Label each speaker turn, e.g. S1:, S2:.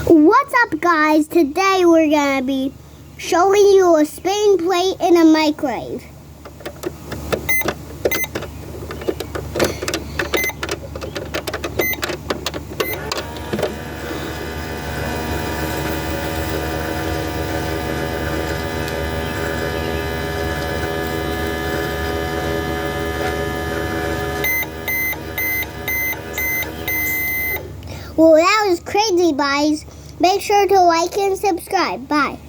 S1: What's up, guys? Today we're gonna be showing you a spinning plate in a microwave. Well, that was crazy, guys. Make sure to like and subscribe. Bye.